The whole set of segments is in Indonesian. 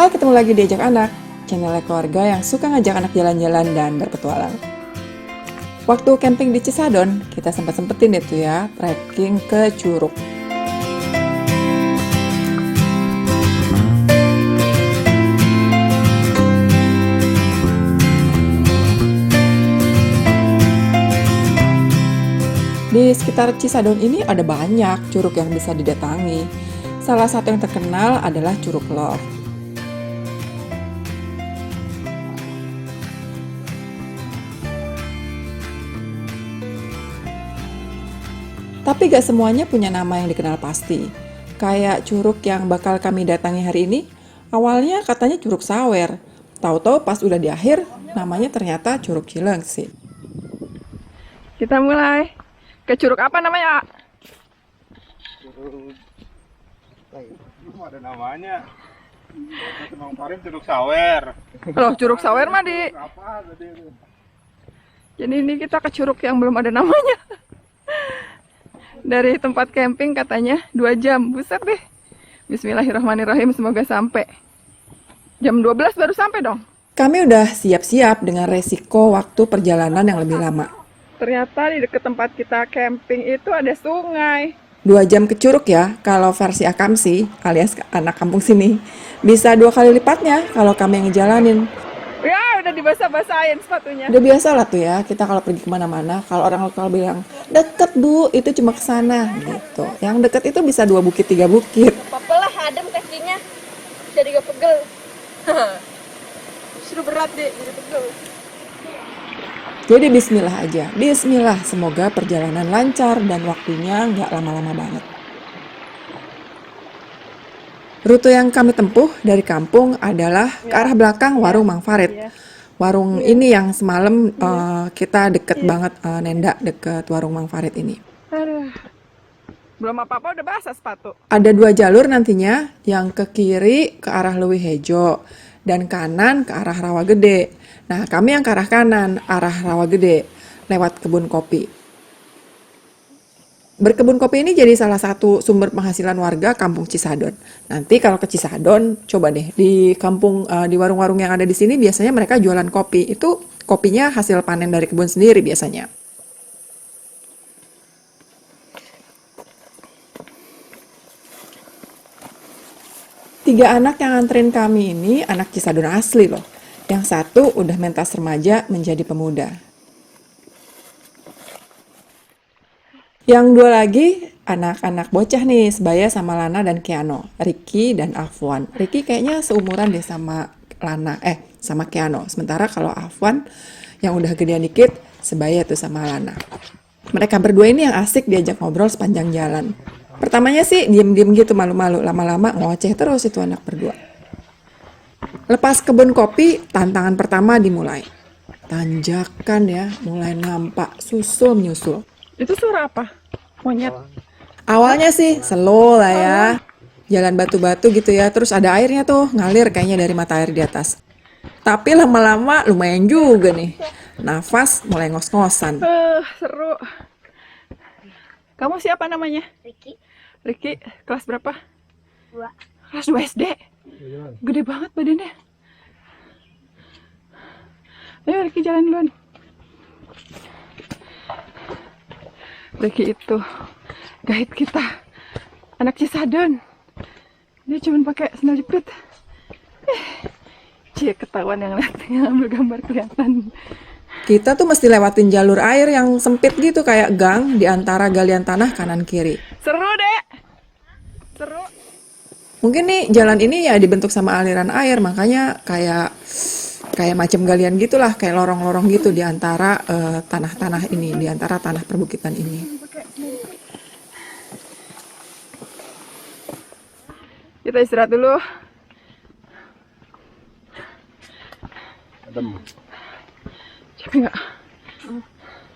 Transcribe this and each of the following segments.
Hai, ketemu lagi di Ajak Anak, channel keluarga yang suka ngajak anak jalan-jalan dan berpetualang. Waktu camping di Cisadon, kita sempat-sempetin itu ya, trekking ke Curug. Di sekitar Cisadon ini ada banyak curug yang bisa didatangi. Salah satu yang terkenal adalah Curug Love. Tapi gak semuanya punya nama yang dikenal pasti. Kayak curug yang bakal kami datangi hari ini, awalnya katanya Curug Sawer. Tahu-tahu pas udah di akhir, namanya ternyata Curug Cilengsi. Kita mulai. Ke curug apa namanya? Curug, belum ada namanya. Memang Farid Curug Sawer. Loh, Curug Sawer mah di... Apa tadi itu? Jadi ini kita ke curug yang belum ada namanya. Dari tempat camping katanya 2 jam. Buset deh. Bismillahirrahmanirrahim, semoga sampai. Jam 12 baru sampai dong. Kami udah siap-siap dengan resiko waktu perjalanan yang lebih lama. Ternyata di dekat tempat kita camping itu ada sungai. 2 jam ke curug ya, kalau versi Akamsi alias anak kampung sini. Bisa 2 kali lipatnya kalau kami yang ngejalanin. Ya, udah dibasah-basahin sepatunya. Udah biasa lah tuh ya, kita kalau pergi kemana-mana, kalau orang lokal bilang, deket bu, itu cuma ke sana gitu. Yang deket itu bisa 2 bukit, 3 bukit. Papalah adem kakinya, jadi gak pegel. Justru berat deh, jadi pegel. Jadi bismillah aja, bismillah, semoga perjalanan lancar dan waktunya nggak lama-lama banget. Rute yang kami tempuh dari kampung adalah ke arah belakang warung Mang Farid. Warung ini yang semalam kita deket banget, Nenda deket warung Mang Farid ini. Aduh, belum apa-apa udah basah sepatu. Ada 2 jalur nantinya, yang ke kiri ke arah Leuwi Hejo dan kanan ke arah Rawa Gede. Nah, kami yang ke arah kanan, arah Rawa Gede, lewat kebun kopi. Berkebun kopi ini jadi salah satu sumber penghasilan warga kampung Cisadon. Nanti kalau ke Cisadon, coba deh di kampung, di warung-warung yang ada di sini biasanya mereka jualan kopi. Itu kopinya hasil panen dari kebun sendiri biasanya. Tiga anak yang nganterin kami ini anak Cisadon asli loh. Yang satu udah mentas remaja menjadi pemuda. Yang 2 lagi anak-anak bocah nih, Sebaya sama Lana dan Keano, Ricky dan Afwan. Ricky kayaknya seumuran deh sama sama Keano. Sementara kalau Afwan yang udah gedean dikit, Sebaya tuh sama Lana. Mereka berdua ini yang asik diajak ngobrol sepanjang jalan. Pertamanya sih diem-diem gitu, malu-malu, lama-lama ngoceh terus itu anak berdua. Lepas kebun kopi, tantangan pertama dimulai. Tanjakan ya, mulai nampak susul menyusul. Itu suara apa? Monyet. Awalnya sih slow lah ya. Jalan batu-batu gitu ya, terus ada airnya tuh ngalir kayaknya dari mata air di atas. Tapi lama-lama lumayan juga nih. Nafas mulai ngos-ngosan. Seru. Kamu siapa namanya? Ricky, Ricky, kelas berapa? 2. Kelas 2 SD. Gede banget badannya. Ayo Ricky jalan duluan. Ricky itu guide kita, anak Cisadon. Dia cuma pakai sandal jepit. Cie, ketahuan yang lihat, yang ambil gambar kelihatan. Kita tuh mesti lewatin jalur air yang sempit gitu kayak gang di antara galian tanah kanan kiri. Seru deh. Seru. Mungkin nih jalan ini ya dibentuk sama aliran air, makanya kayak macam galian gitulah, kayak lorong-lorong gitu di antara tanah-tanah ini, di antara tanah perbukitan ini. Kita istirahat dulu. Adem. Capek nggak?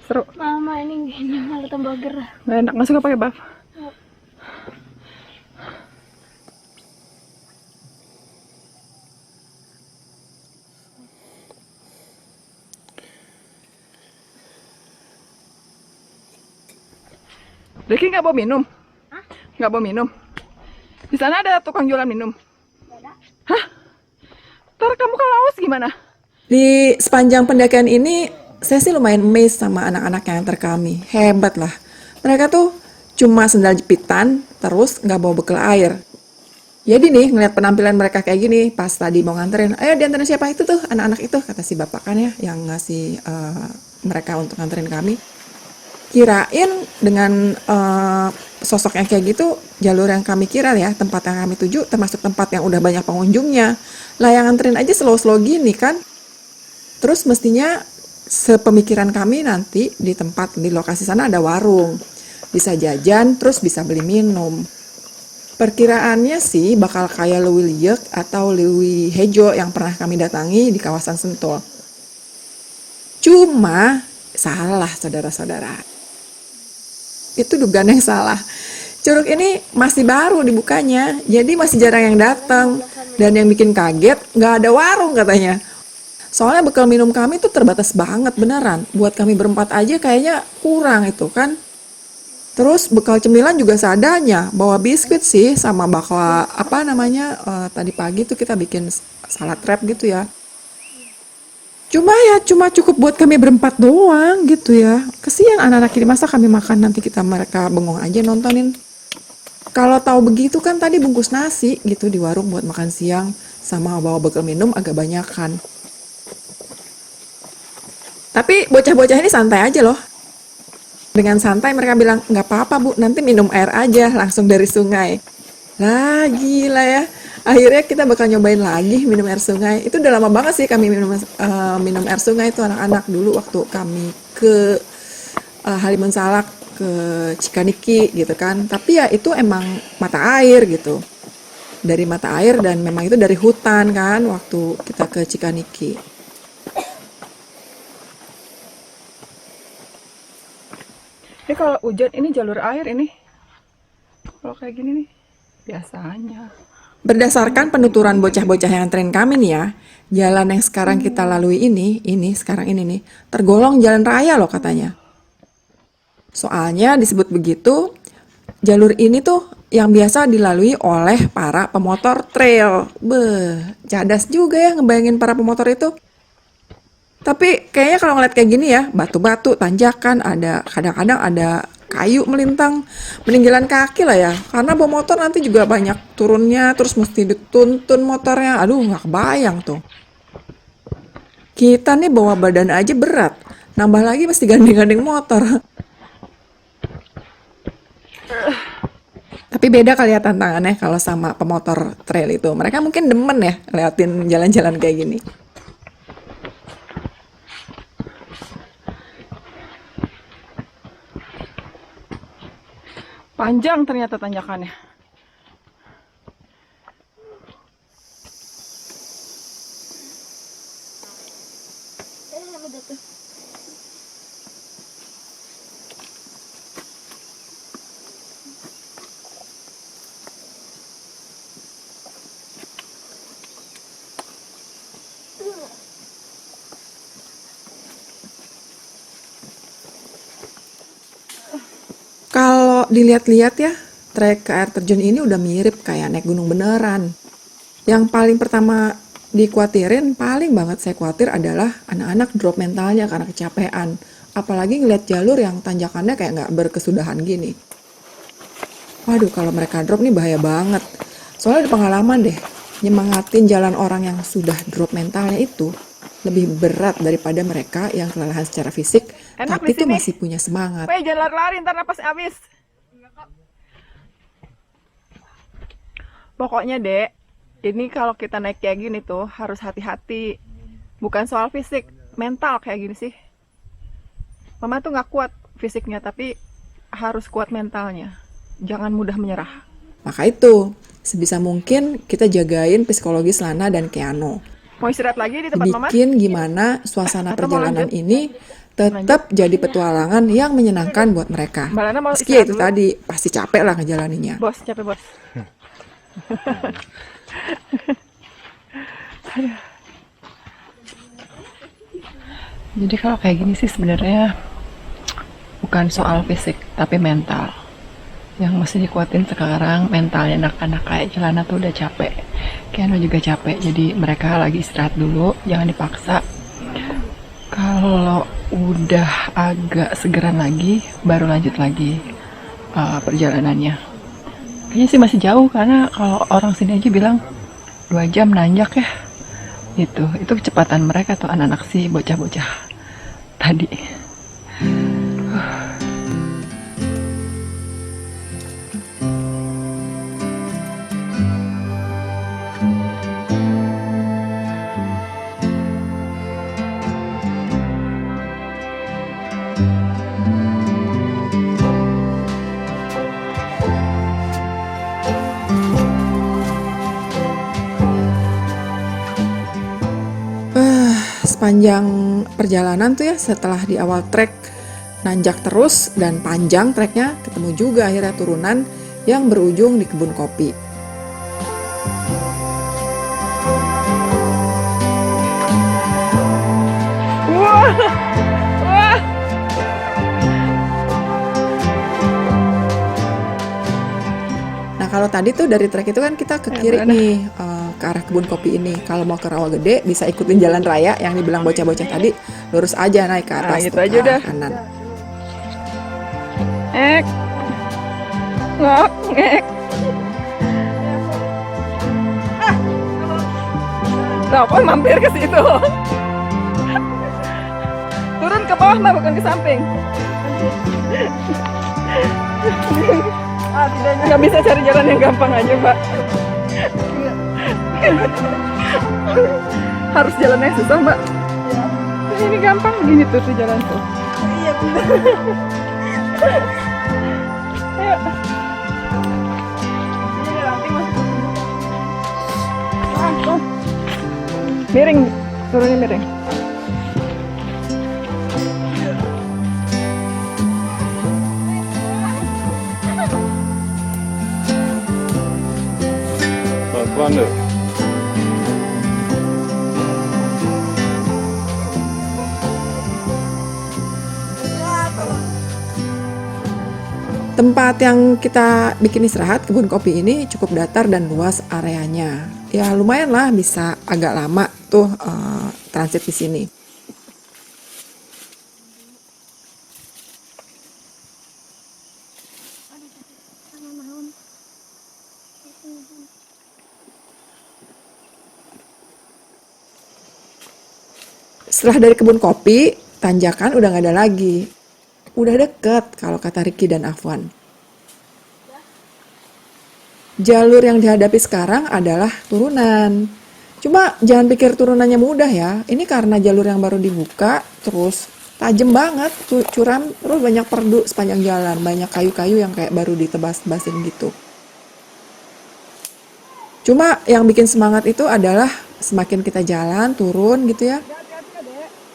Seru. Mama ini gini malah tambah gerah. Nggak enak, nggak suka pakai buff. Ricky nggak bawa minum? Nggak bawa minum? Di sana ada tukang jualan minum? Ada. Hah? Ntar kamu kalau haus gimana? Di sepanjang pendakian ini, saya sih lumayan amazed sama anak-anak yang antar kami. Hebat lah. Mereka tuh cuma sendal jepitan, terus nggak bawa bekal air. Jadi nih, ngeliat penampilan mereka kayak gini, pas tadi mau nganterin, ayo dianterin siapa itu tuh, anak-anak itu, kata si bapak kan ya, yang ngasih mereka untuk nganterin kami. Kirain dengan sosok yang kayak gitu, jalur yang kami kira ya, tempat yang kami tuju, termasuk tempat yang udah banyak pengunjungnya. Lah yang nganterin aja slow-slow gini kan. Terus mestinya sepemikiran kami nanti di tempat, di lokasi sana ada warung. Bisa jajan, terus bisa beli minum. Perkiraannya sih bakal kayak Lewi Liek atau Lewi Hejo yang pernah kami datangi di kawasan Sentul. Cuma salah saudara-saudara. Itu dugaan yang salah. Curug ini masih baru dibukanya, jadi masih jarang yang datang. Dan yang bikin kaget, nggak ada warung katanya. Soalnya bekal minum kami tuh terbatas banget beneran. Buat kami berempat aja kayaknya kurang itu kan. Terus bekal cemilan juga seadanya, bawa biskuit sih sama bakwa tadi pagi tuh kita bikin salad wrap gitu ya. Cuma cukup buat kami berempat doang gitu ya. Kesian anak-anak ini, masa kami makan nanti mereka bengong aja nontonin. Kalau tahu begitu kan tadi bungkus nasi gitu di warung buat makan siang sama bawa bekal minum agak banyakan. Tapi bocah-bocah ini santai aja loh. Dengan santai mereka bilang, nggak apa-apa bu, nanti minum air aja langsung dari sungai. Lah gila ya. Akhirnya kita bakal nyobain lagi minum air sungai. Itu udah lama banget sih kami minum air sungai itu anak-anak dulu waktu kami ke Halimun Salak, ke Cikaniki gitu kan. Tapi ya itu emang mata air gitu. Dari mata air dan memang itu dari hutan kan waktu kita ke Cikaniki. Ini kalau hujan ini jalur air ini. Kalau kayak gini nih biasanya. Berdasarkan penuturan bocah-bocah yang nganterin kami nih ya, jalan yang sekarang kita lalui ini sekarang ini nih, tergolong jalan raya loh katanya. Soalnya disebut begitu, jalur ini tuh yang biasa dilalui oleh para pemotor trail. Cadas juga ya ngebayangin para pemotor itu. Tapi kayaknya kalau ngeliat kayak gini ya, batu-batu, tanjakan, ada kadang-kadang ada kayu melintang, mending jalan kaki lah ya. Karena bawa motor nanti juga banyak turunnya, terus mesti dituntun motornya. Aduh, nggak kebayang tuh. Kita nih bawa badan aja berat, nambah lagi mesti gandeng-gandeng motor. Tapi beda kali ya tantangannya kalau sama pemotor trail itu. Mereka mungkin demen ya lewatin jalan-jalan kayak gini. Panjang ternyata tanjakannya. Udah tuh. Kalau dilihat-lihat ya, trek ke air terjun ini udah mirip kayak naik gunung beneran. Yang paling pertama dikhawatirin, paling banget saya khawatir adalah anak-anak drop mentalnya karena kecapean. Apalagi ngeliat jalur yang tanjakannya kayak nggak berkesudahan gini. Waduh, kalau mereka drop nih bahaya banget. Soalnya ada pengalaman deh, nyemangatin jalan orang yang sudah drop mentalnya itu lebih berat daripada mereka yang kelelahan secara fisik, Enak tapi di tuh sini. masih punya semangat. Weh, jangan lari-lari, ntar napas habis. Pokoknya dek, ini kalau kita naik kayak gini tuh harus hati-hati. Bukan soal fisik, mental kayak gini sih. Mama tuh nggak kuat fisiknya, tapi harus kuat mentalnya. Jangan mudah menyerah. Maka itu, sebisa mungkin kita jagain psikologis Lana dan Keanu. Mau istirahat lagi di tempat mama? Bikin gimana suasana Atau mau perjalanan lanjut? ini tetap jadi petualangan yang menyenangkan buat mereka. Mbak Lana mau Meski ya istirahat itu dulu? tadi, pasti capek lah ngejalaninya. Bos, capek bos. Jadi kalau kayak gini sih sebenarnya bukan soal fisik, tapi mental. Yang mesti dikuatin sekarang mentalnya anak-anak kayak Celana tuh udah capek. Keanu juga capek, jadi mereka lagi istirahat dulu, jangan dipaksa. Kalau udah agak segeran lagi, baru lanjut lagi perjalanannya. Kayaknya sih masih jauh, karena kalau orang sini aja bilang 2 jam nanjak ya. Itu kecepatan mereka tuh, anak-anak si bocah-bocah tadi. Sepanjang perjalanan tuh ya, setelah di awal trek nanjak terus dan panjang treknya, ketemu juga akhirnya turunan yang berujung di kebun kopi. Wah, wah. Nah kalau tadi tuh dari trek itu kan kita ke kiri nih, ke arah kebun kopi ini. Kalau mau ke Rawagede bisa ikutin jalan raya yang dibilang bocah-bocah tadi, lurus aja naik ke atas Gitu tuh, aja ke arah udah. kanan. Ngok, ngek. Kenapa mampir ke situ? Turun ke bawah mah, bukan ke samping. Nggak bisa cari jalan yang gampang aja, Pak. Harus jalannya susah, Mbak. Ini gampang begini tuh jalan tuh. Iya benar. Ayo. Miring, turunnya miring. Pelan-pelan deh. Tempat yang kita bikin istirahat, kebun kopi ini cukup datar dan luas areanya. Ya lumayan lah, bisa agak lama tuh transit di sini. Setelah dari kebun kopi, tanjakan udah nggak ada lagi. Udah deket kalau kata Ricky dan Afwan. Jalur yang dihadapi sekarang adalah turunan. Cuma jangan pikir turunannya mudah ya. Ini karena jalur yang baru dibuka, terus tajam banget, curam, terus banyak perdu sepanjang jalan, banyak kayu-kayu yang kayak baru ditebas-tebasin gitu. Cuma yang bikin semangat itu adalah semakin kita jalan, turun gitu ya,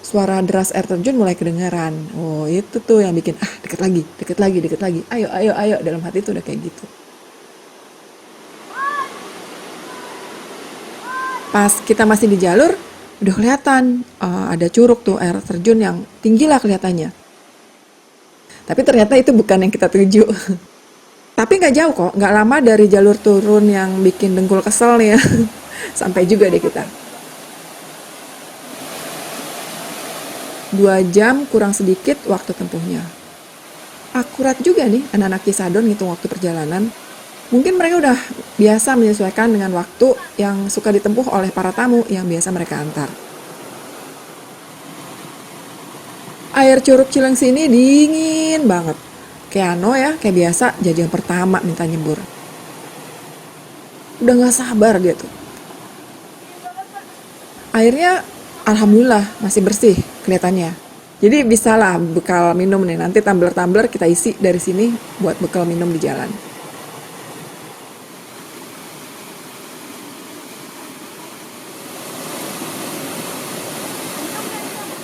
suara deras air terjun mulai kedengaran. Oh itu tuh yang bikin, deket lagi, deket lagi, deket lagi. Ayo, ayo, ayo, dalam hati tuh udah kayak gitu. Pas kita masih di jalur, udah kelihatan ada curug tuh air terjun yang tinggi lah kelihatannya. Tapi ternyata itu bukan yang kita tuju. Tapi nggak jauh kok, nggak lama dari jalur turun yang bikin dengkul kesel nih ya. Sampai juga deh kita. 2 jam kurang sedikit waktu tempuhnya. Akurat juga nih anak-anak Cisadon ngitung waktu perjalanan. Mungkin mereka udah biasa menyesuaikan dengan waktu yang suka ditempuh oleh para tamu yang biasa mereka antar. Air Curug Cilengsi ini dingin banget. Keanu ya, kayak biasa jadi yang pertama minta nyebur. Udah gak sabar dia tuh. Airnya alhamdulillah masih bersih kelihatannya. Jadi bisa lah bekal minum nih. Nanti tumbler-tumbler kita isi dari sini buat bekal minum di jalan.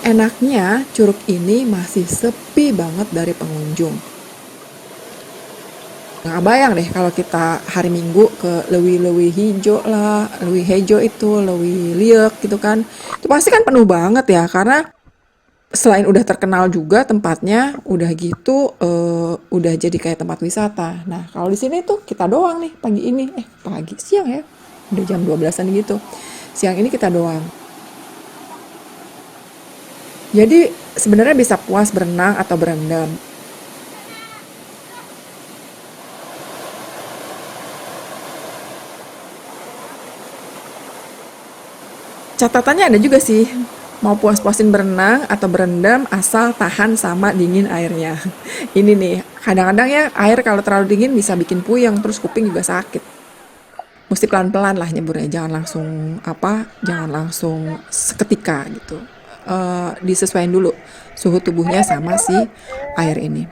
Enaknya curug ini masih sepi banget dari pengunjung. Nggak bayang deh kalau kita hari Minggu ke Lewi Hijau lah, Lewi Hejo itu, Lewi Liek gitu kan. Itu pasti kan penuh banget ya, karena selain udah terkenal juga tempatnya, udah gitu udah jadi kayak tempat wisata. Nah kalau di sini tuh kita doang nih pagi ini, siang ya. Udah jam 12-an gitu. Siang ini kita doang. Jadi sebenarnya bisa puas berenang atau berendam. Catatannya ada juga sih, mau puas-puasin berenang atau berendam asal tahan sama dingin airnya. Ini nih, kadang-kadang ya air kalau terlalu dingin bisa bikin puyeng, terus kuping juga sakit. Mesti pelan-pelan lah nyeburnya, jangan langsung seketika gitu. Disesuaikan dulu suhu tubuhnya sama si air ini.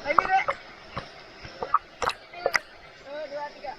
Lagi deh. 2, 3.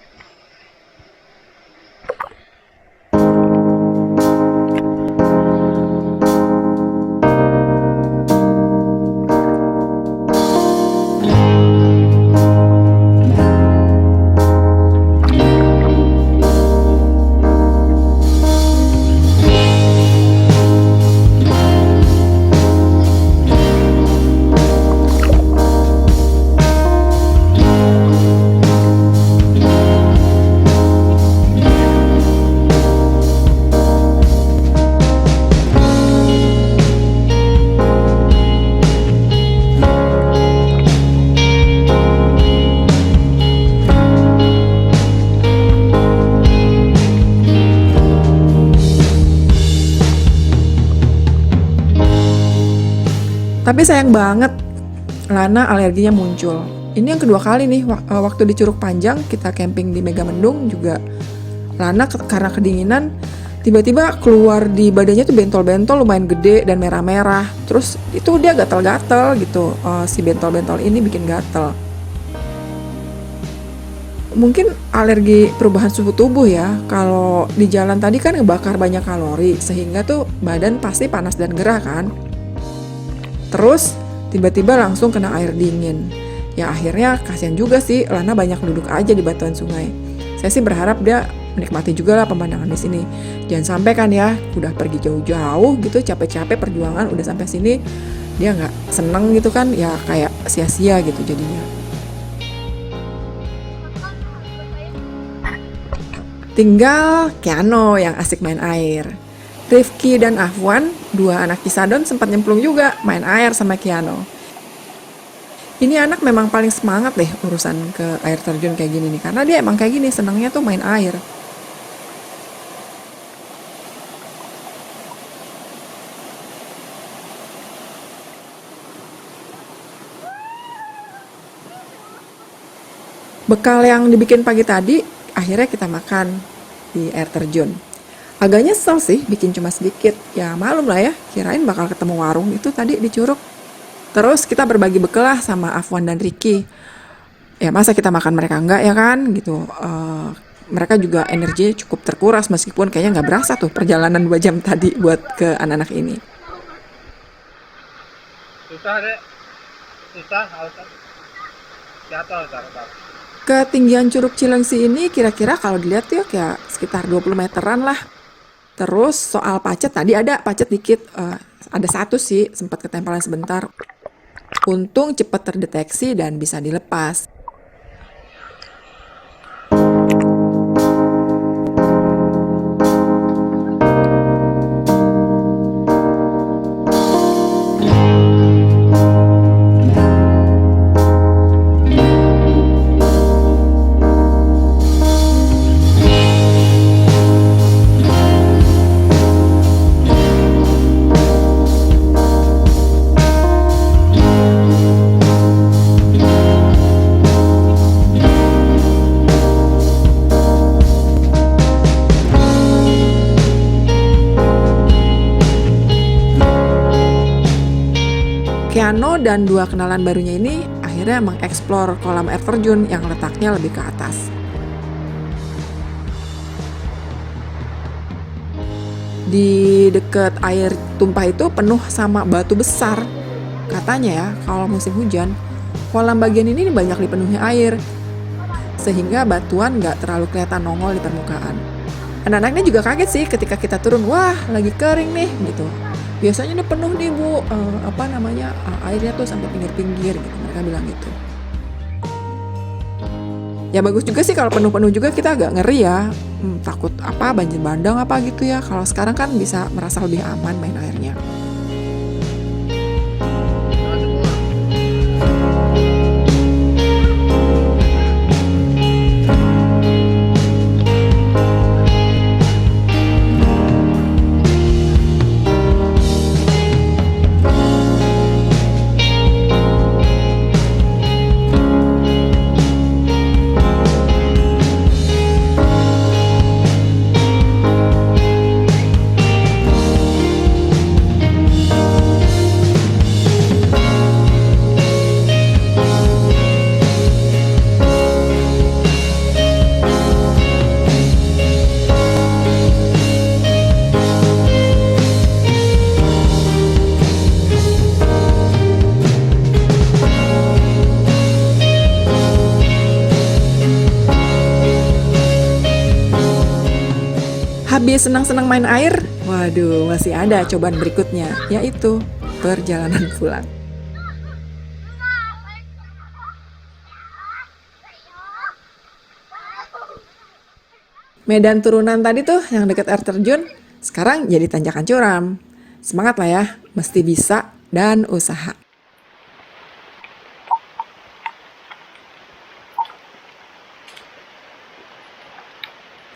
Tapi sayang banget, Lana alerginya muncul. Ini yang kedua kali nih, waktu di Curug Panjang kita camping di Megamendung juga Lana karena kedinginan tiba-tiba keluar di badannya tuh bentol-bentol lumayan gede dan merah-merah. Terus itu dia gatal-gatal gitu, si bentol-bentol ini bikin gatal. Mungkin alergi perubahan suhu tubuh ya. Kalau di jalan tadi kan ngebakar banyak kalori sehingga tuh badan pasti panas dan gerah kan. Terus tiba-tiba langsung kena air dingin. Ya akhirnya kasihan juga sih, Lana banyak duduk aja di batuan sungai. Saya sih berharap dia menikmati juga lah pemandangan di sini. Jangan sampai kan ya, udah pergi jauh-jauh gitu, capek-capek perjuangan udah sampai sini, dia nggak seneng gitu kan, ya kayak sia-sia gitu jadinya. Tinggal Keano yang asik main air. Rifki dan Afwan, 2 anak Cisadon sempat nyemplung juga main air sama Keano. Ini anak memang paling semangat deh urusan ke air terjun kayak gini nih, karena dia emang kayak gini, senangnya tuh main air. Bekal yang dibikin pagi tadi, akhirnya kita makan di air terjun. Agak nyesel sih bikin cuma sedikit, ya malum lah ya, kirain bakal ketemu warung itu tadi di Curug. Terus kita berbagi bekal lah sama Afwan dan Ricky. Ya masa kita makan mereka enggak ya kan gitu. Mereka juga energinya cukup terkuras meskipun kayaknya nggak berasa tuh perjalanan 2 jam tadi buat ke anak-anak ini. Susah deh. Susah, alasan. Jatuh, ntar. Ketinggian Curug Cilengsi ini kira-kira kalau dilihat tuh ya kayak sekitar 20 meteran lah. Terus soal pacet tadi ada pacet dikit, ada 1 sih sempat ketempelan sebentar. Untung cepat terdeteksi dan bisa dilepas. Keano dan 2 kenalan barunya ini akhirnya mengeksplor kolam air terjun yang letaknya lebih ke atas. Di dekat air tumpah itu penuh sama batu besar. Katanya ya, kalau musim hujan, kolam bagian ini banyak dipenuhi air, sehingga batuan nggak terlalu kelihatan nongol di permukaan. Anak-anaknya juga kaget sih ketika kita turun, wah lagi kering nih gitu. Biasanya udah penuh nih Bu, airnya tuh sampai pinggir-pinggir gitu, mereka bilang gitu. Ya bagus juga sih kalau penuh-penuh juga, kita agak ngeri ya, takut banjir bandang apa gitu ya. Kalau sekarang kan bisa merasa lebih aman main airnya. Habis senang-senang main air, waduh masih ada cobaan berikutnya, yaitu perjalanan pulang. Medan turunan tadi tuh yang dekat air terjun, sekarang jadi tanjakan curam. Semangat lah ya, mesti bisa dan usaha.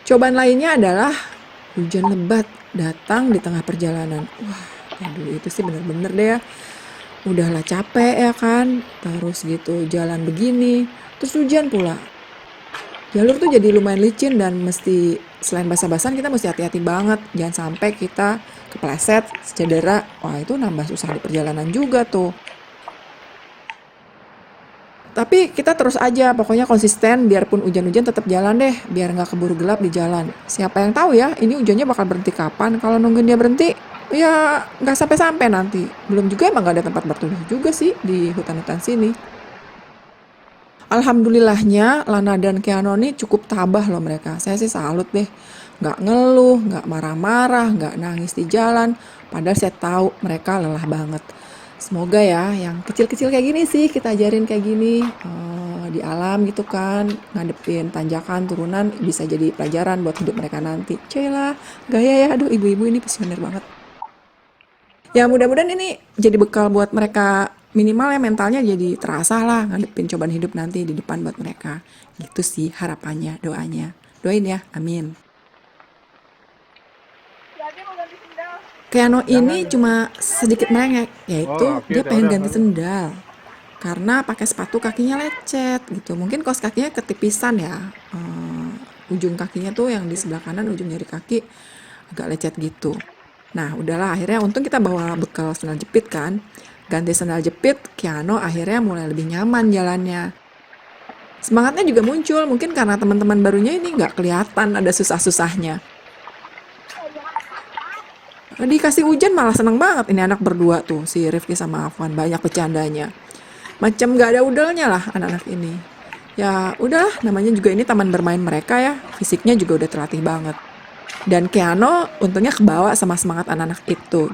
Cobaan lainnya adalah hujan lebat datang di tengah perjalanan. Wah, aduh itu sih bener-bener deh ya. Udahlah capek ya kan, terus gitu jalan begini, terus hujan pula. Jalur tuh jadi lumayan licin dan mesti selain basah-basahan kita mesti hati-hati banget. Jangan sampai kita kepleset, cedera. Wah itu nambah susah di perjalanan juga tuh. Tapi kita terus aja, pokoknya konsisten, biarpun hujan-hujan tetap jalan deh, biar nggak keburu gelap di jalan. Siapa yang tahu ya, ini hujannya bakal berhenti kapan. Kalau nungguin dia berhenti, ya nggak sampai-sampai nanti. Belum juga emang nggak ada tempat berteduh juga sih di hutan-hutan sini. Alhamdulillahnya, Lana dan Keanu nih cukup tabah loh mereka. Saya sih salut deh. Nggak ngeluh, nggak marah-marah, nggak nangis di jalan. Padahal saya tahu mereka lelah banget. Semoga ya yang kecil-kecil kayak gini sih kita ajarin kayak gini di alam gitu kan, ngadepin tanjakan, turunan bisa jadi pelajaran buat hidup mereka nanti. Cela, gaya ya, aduh ibu-ibu ini visioner banget. Ya mudah-mudahan ini jadi bekal buat mereka, minimal ya mentalnya jadi terasa lah ngadepin cobaan hidup nanti di depan buat mereka. Gitu sih harapannya, doanya. Doain ya, amin. Keanu ini cuma sedikit merengek, yaitu dia pengen ganti sendal karena pakai sepatu kakinya lecet gitu. Mungkin kaos kakinya ketipisan ya, ujung kakinya tuh yang di sebelah kanan, ujung jari kaki agak lecet gitu. Nah udahlah, akhirnya untung kita bawa bekal sandal jepit kan, ganti sandal jepit. Keanu akhirnya mulai lebih nyaman jalannya. Semangatnya juga muncul, mungkin karena teman-teman barunya ini nggak kelihatan ada susah-susahnya. Dikasih hujan malah seneng banget ini anak berdua tuh, si Rifki sama Afwan, banyak bercandanya. Macam gak ada udahnya lah anak-anak ini. Ya udahlah, namanya juga ini taman bermain mereka ya, fisiknya juga udah terlatih banget. Dan Keanu untungnya kebawa sama semangat anak-anak itu.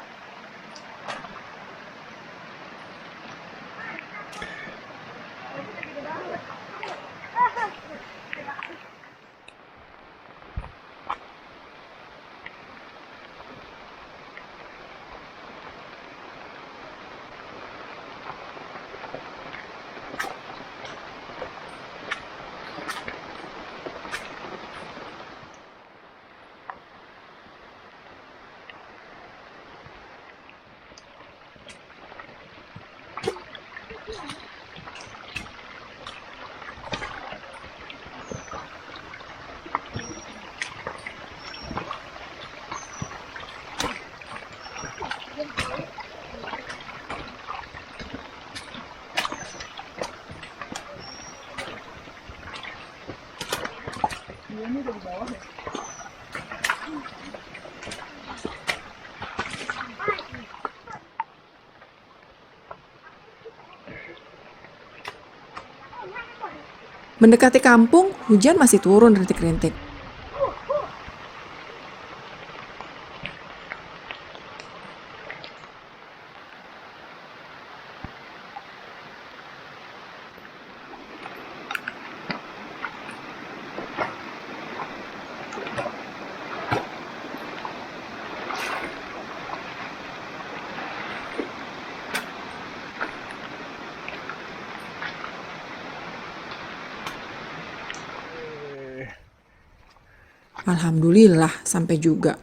Mendekati kampung, hujan masih turun rintik-rintik. Alhamdulillah sampai juga.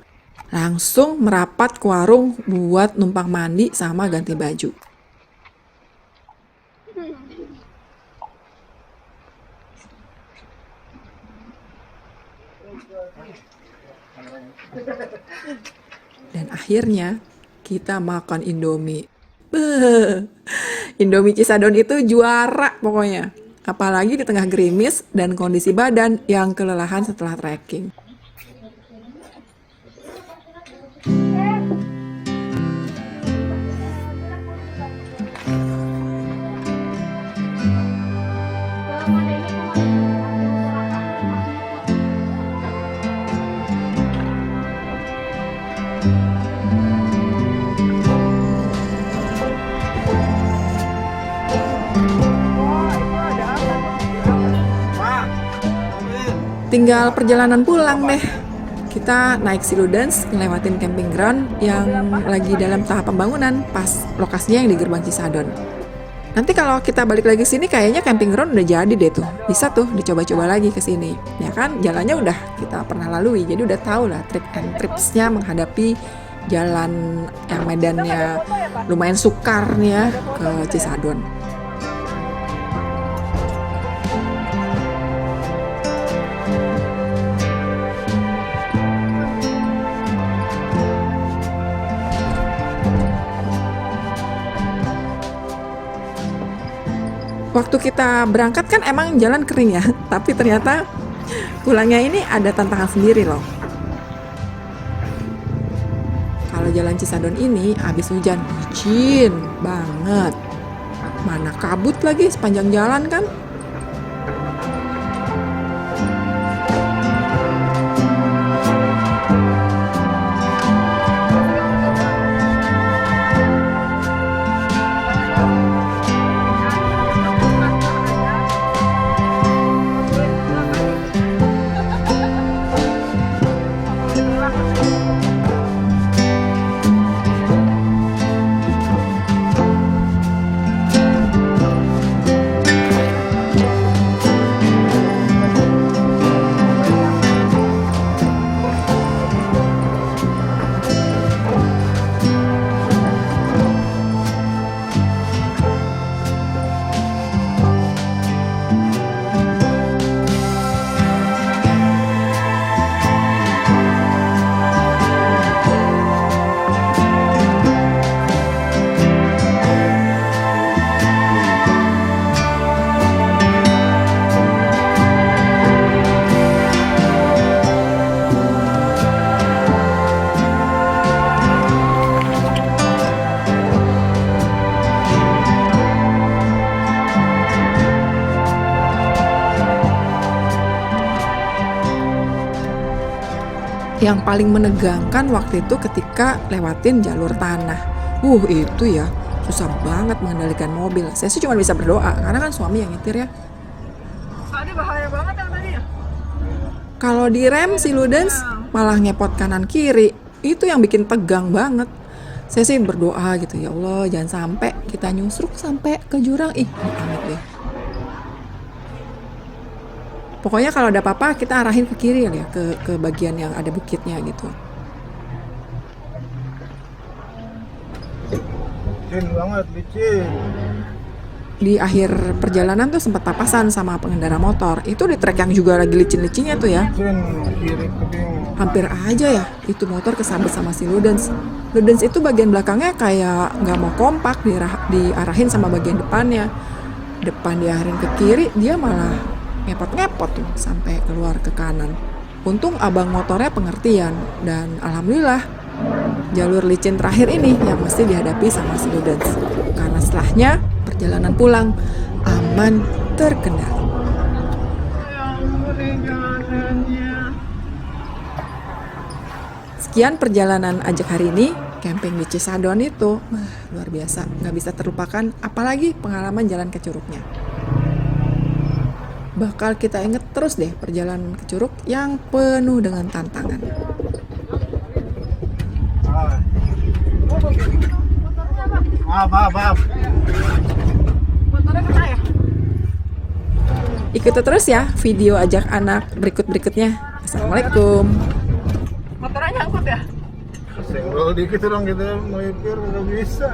Langsung merapat ke warung buat numpang mandi sama ganti baju. Dan akhirnya kita makan Indomie. Beuh, Indomie Cisadon itu juara pokoknya. Apalagi di tengah gerimis dan kondisi badan yang kelelahan setelah trekking. Tinggal perjalanan pulang deh. Kita naik Siludens, ngelewatin camping ground yang lagi dalam tahap pembangunan, pas lokasinya yang di Gerbang Cisadon. Nanti kalau kita balik lagi sini, kayaknya camping ground udah jadi deh tuh. Bisa tuh dicoba-coba lagi ke sini. Ya kan, jalannya udah kita pernah lalui, jadi udah tahu lah trik and tripsnya menghadapi jalan yang medannya lumayan sukar nih ya ke Cisadon. Waktu kita berangkat kan emang jalan kering ya, tapi ternyata pulangnya ini ada tantangan sendiri loh. Kalau jalan Cisadon ini habis hujan, licin banget. Mana kabut lagi sepanjang jalan kan? Yang paling menegangkan waktu itu ketika lewatin jalur tanah. Itu ya, susah banget mengendalikan mobil. Saya sih cuma bisa berdoa, karena kan suami yang nyetir ya. Tadi bahaya banget yang tadi ya. Kalau direm si Ludens malah ngepot kanan kiri. Itu yang bikin tegang banget. Saya sih berdoa gitu, ya Allah jangan sampai kita nyusruk sampai ke jurang. Amit deh. Pokoknya kalau ada apa-apa kita arahin ke kiri ya, ke bagian yang ada bukitnya gitu. Licin banget, licin. Di akhir perjalanan tuh sempat papasan sama pengendara motor. Itu di trek yang juga lagi licin-licinnya tuh ya. Licin, kiri kebing. Hampir aja ya itu motor kesabet sama si Ludens. Ludens itu bagian belakangnya kayak nggak mau kompak diarahin sama bagian depannya. Depan diarahin ke kiri, dia malah ngepot-ngepot tuh sampai keluar ke kanan. Untung abang motornya pengertian dan alhamdulillah jalur licin terakhir ini yang mesti dihadapi sama si Ludens. Karena setelahnya perjalanan pulang aman terkendali. Sekian perjalanan ajak hari ini, camping di Cisadon itu luar biasa, nggak bisa terlupakan, apalagi pengalaman jalan ke Curugnya. Bakal kita inget terus deh perjalanan ke Curug yang penuh dengan tantangan. Maaf. Motornya kena ya? Ikuti terus ya video ajak anak berikut-berikutnya. Assalamualaikum. Motornya nyangkut ya? Senggol dikit orang kita melipir nggak bisa.